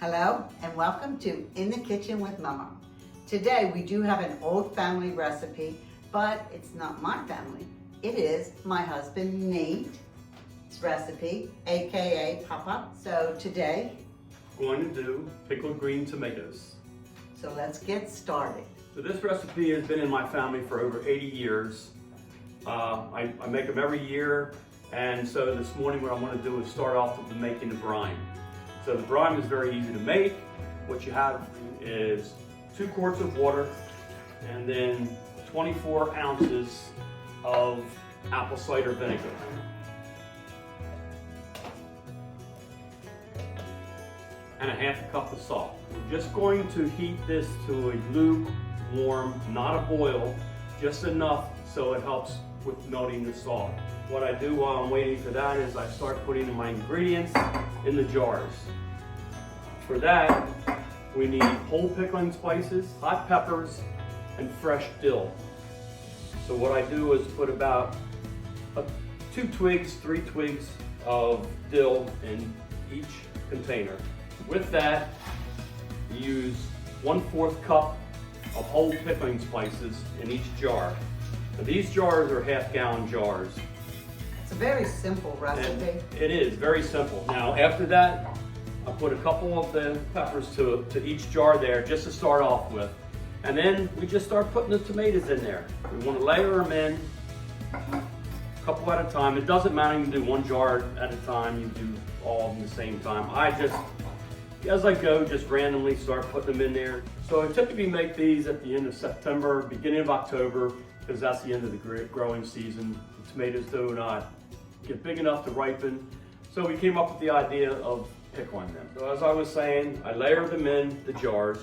Hello and welcome to In the Kitchen with Mommom. Today we do have an old family recipe, but it's not my family. It is my husband Nate's recipe, aka Papa. So today Going to do pickled green tomatoes. So let's get started. So this recipe has been in my family for over 80 years. I make them every year, and so this morning what I'm going to do is start off with making the brine. So the brine is very easy to make. What you have is 2 quarts of water and then 24 ounces of apple cider vinegar. And a half a cup of salt. We're just going to heat this to a lukewarm, not a boil, just enough so it helps with melting the salt. What I do while I'm waiting for that is I start putting my ingredients in the jars. For that, we need whole pickling spices, hot peppers, and fresh dill. So what I do is put about 3 twigs of dill in each container. With that, use 1/4 cup of whole pickling spices in each jar. Now, these jars are half-gallon jars. It's a very simple recipe. And it is very simple. Now after that, I put a couple of the peppers to each jar there just to start off with. And then we just start putting the tomatoes in there. We want to layer them in a couple at a time. It doesn't matter, you can do 1 jar at a time, you can do all of them at the same time. I just, as I go, just randomly start putting them in there. So I typically make these at the end of September, beginning of October, because that's the end of the growing season. The tomatoes do not get big enough to ripen. So we came up with the idea of pickling them. So as I was saying, I layer them in the jars.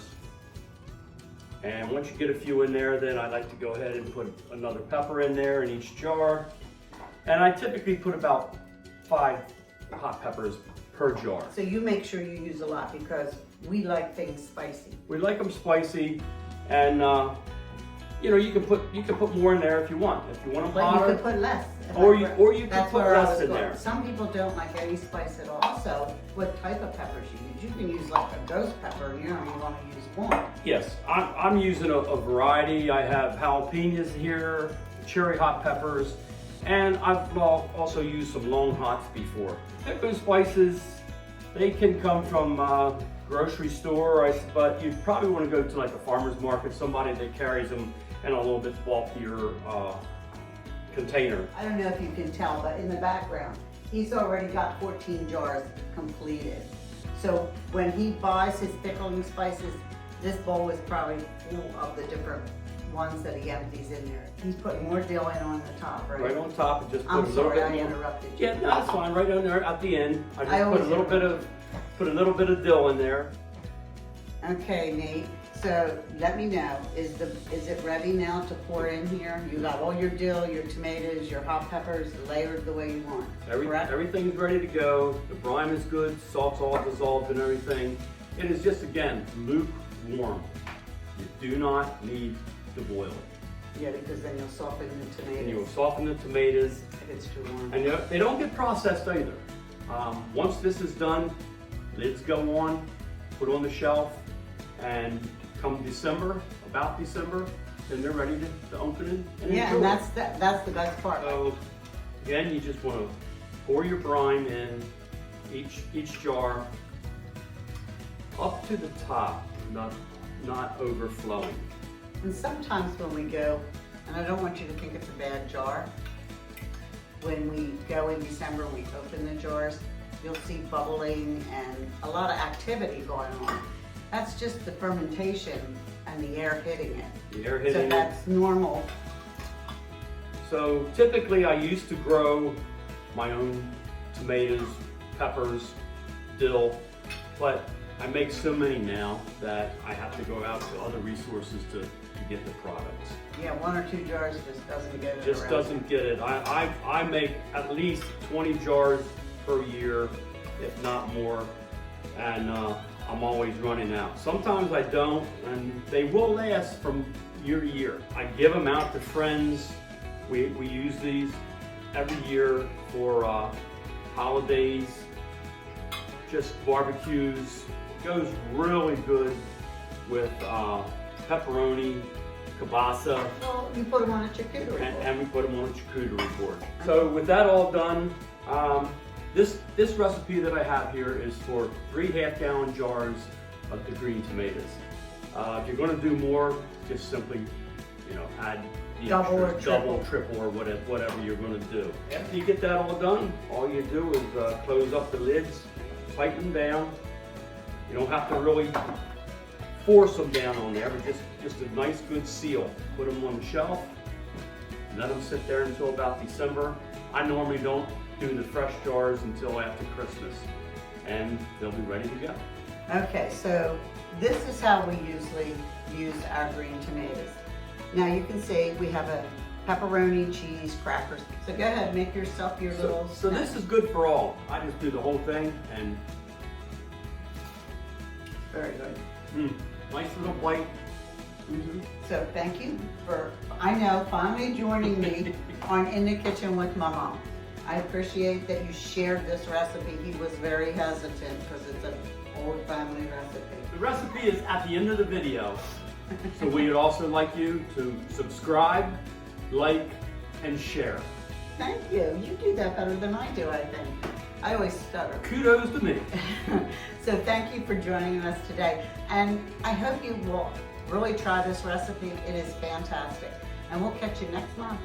And once you get a few in there, then I like to go ahead and put another pepper in there in each jar. And I typically put about 5 hot peppers per jar. So you make sure you use a lot because we like things spicy. We like them spicy, and you know, you can put more in there if you want. If you want them But hotter, you could put less. or you can put less in going. there. Some people don't like any spice at all. So what type of peppers you use? You can use like a ghost pepper. You know, you want to use one. Yes, I'm using a variety. I have jalapenos here, cherry hot peppers, and I've also used some long hots before. Pickling spices, they can come from grocery store, but you probably want to go to like a farmer's market, somebody that carries them in a little bit bulkier container. I don't know if you can tell, but in the background, he's already got 14 jars completed. So when he buys his pickling spices, this bowl is probably full of the different ones that he empties in there. He's putting more dill in on the top, right? Right on top, and just put I'm a little sorry, bit I more. interrupted you. Yeah, no, that's fine. Right on there at the end, I just always put a little bit of dill in there. Okay, Nate. So let me know, is it ready now to pour in here? You got all your dill, your tomatoes, your hot peppers layered the way you want, correct? Everything's ready to go. The brine is good, salt's all dissolved and everything. It is just, again, lukewarm. You do not need to boil it. Yeah, because then you'll soften the tomatoes. And you will soften the tomatoes. If it's too warm. And they don't get processed either. Once this is done, lids go on, put on the shelf, and come December, about December, then they're ready to open it and yeah, enjoy. and that's the best part. So again, you just want to pour your brine in each jar up to the top, not overflowing. And sometimes when we go, and I don't want you to think it's a bad jar, when we go in December and we open the jars, you'll see bubbling and a lot of activity going on. That's just the fermentation and the air hitting it. The air hitting So it. that's normal. So typically I used to grow my own tomatoes, peppers, dill, but I make so many now that I have to go out to other resources to get the products. Yeah, 1 or 2 jars just doesn't get it Just around. doesn't get it. I make at least 20 jars per year, if not more, and I'm always running out. Sometimes I don't, and they will last from year to year. I give them out to friends. We use these every year for holidays, just barbecues, goes really good with pepperoni, kielbasa, Well, you put them on a charcuterie board. and we put them on a charcuterie board. So with that all done, this recipe that I have here is for 3 half-gallon jars of the green tomatoes. If you're going to do more, just simply, add the Double extras, or triple. double, triple, or whatever you're going to do. After you get that all done, all you do is close up the lids, tighten them down. You don't have to really force them down on there, but just a nice good seal. Put them on the shelf, let them sit there until about December. I normally don't do the fresh jars until after Christmas, and they'll be ready to go. Okay, so this is how we usually use our green tomatoes. Now you can see we have a pepperoni, cheese, crackers. So go ahead, make yourself your little So this is good for all. I just do the whole thing, and very good. nice little bite. So thank you for, I know, finally joining me on In the Kitchen with Mommom. I appreciate that you shared this recipe. He was very hesitant because it's an old family recipe. The recipe is at the end of the video. So we would also like you to subscribe, like, and share. Thank you. You do that better than I do, I think. I always stutter. Kudos to me. So thank you for joining us today. And I hope you will really try this recipe. It is fantastic. And we'll catch you next month.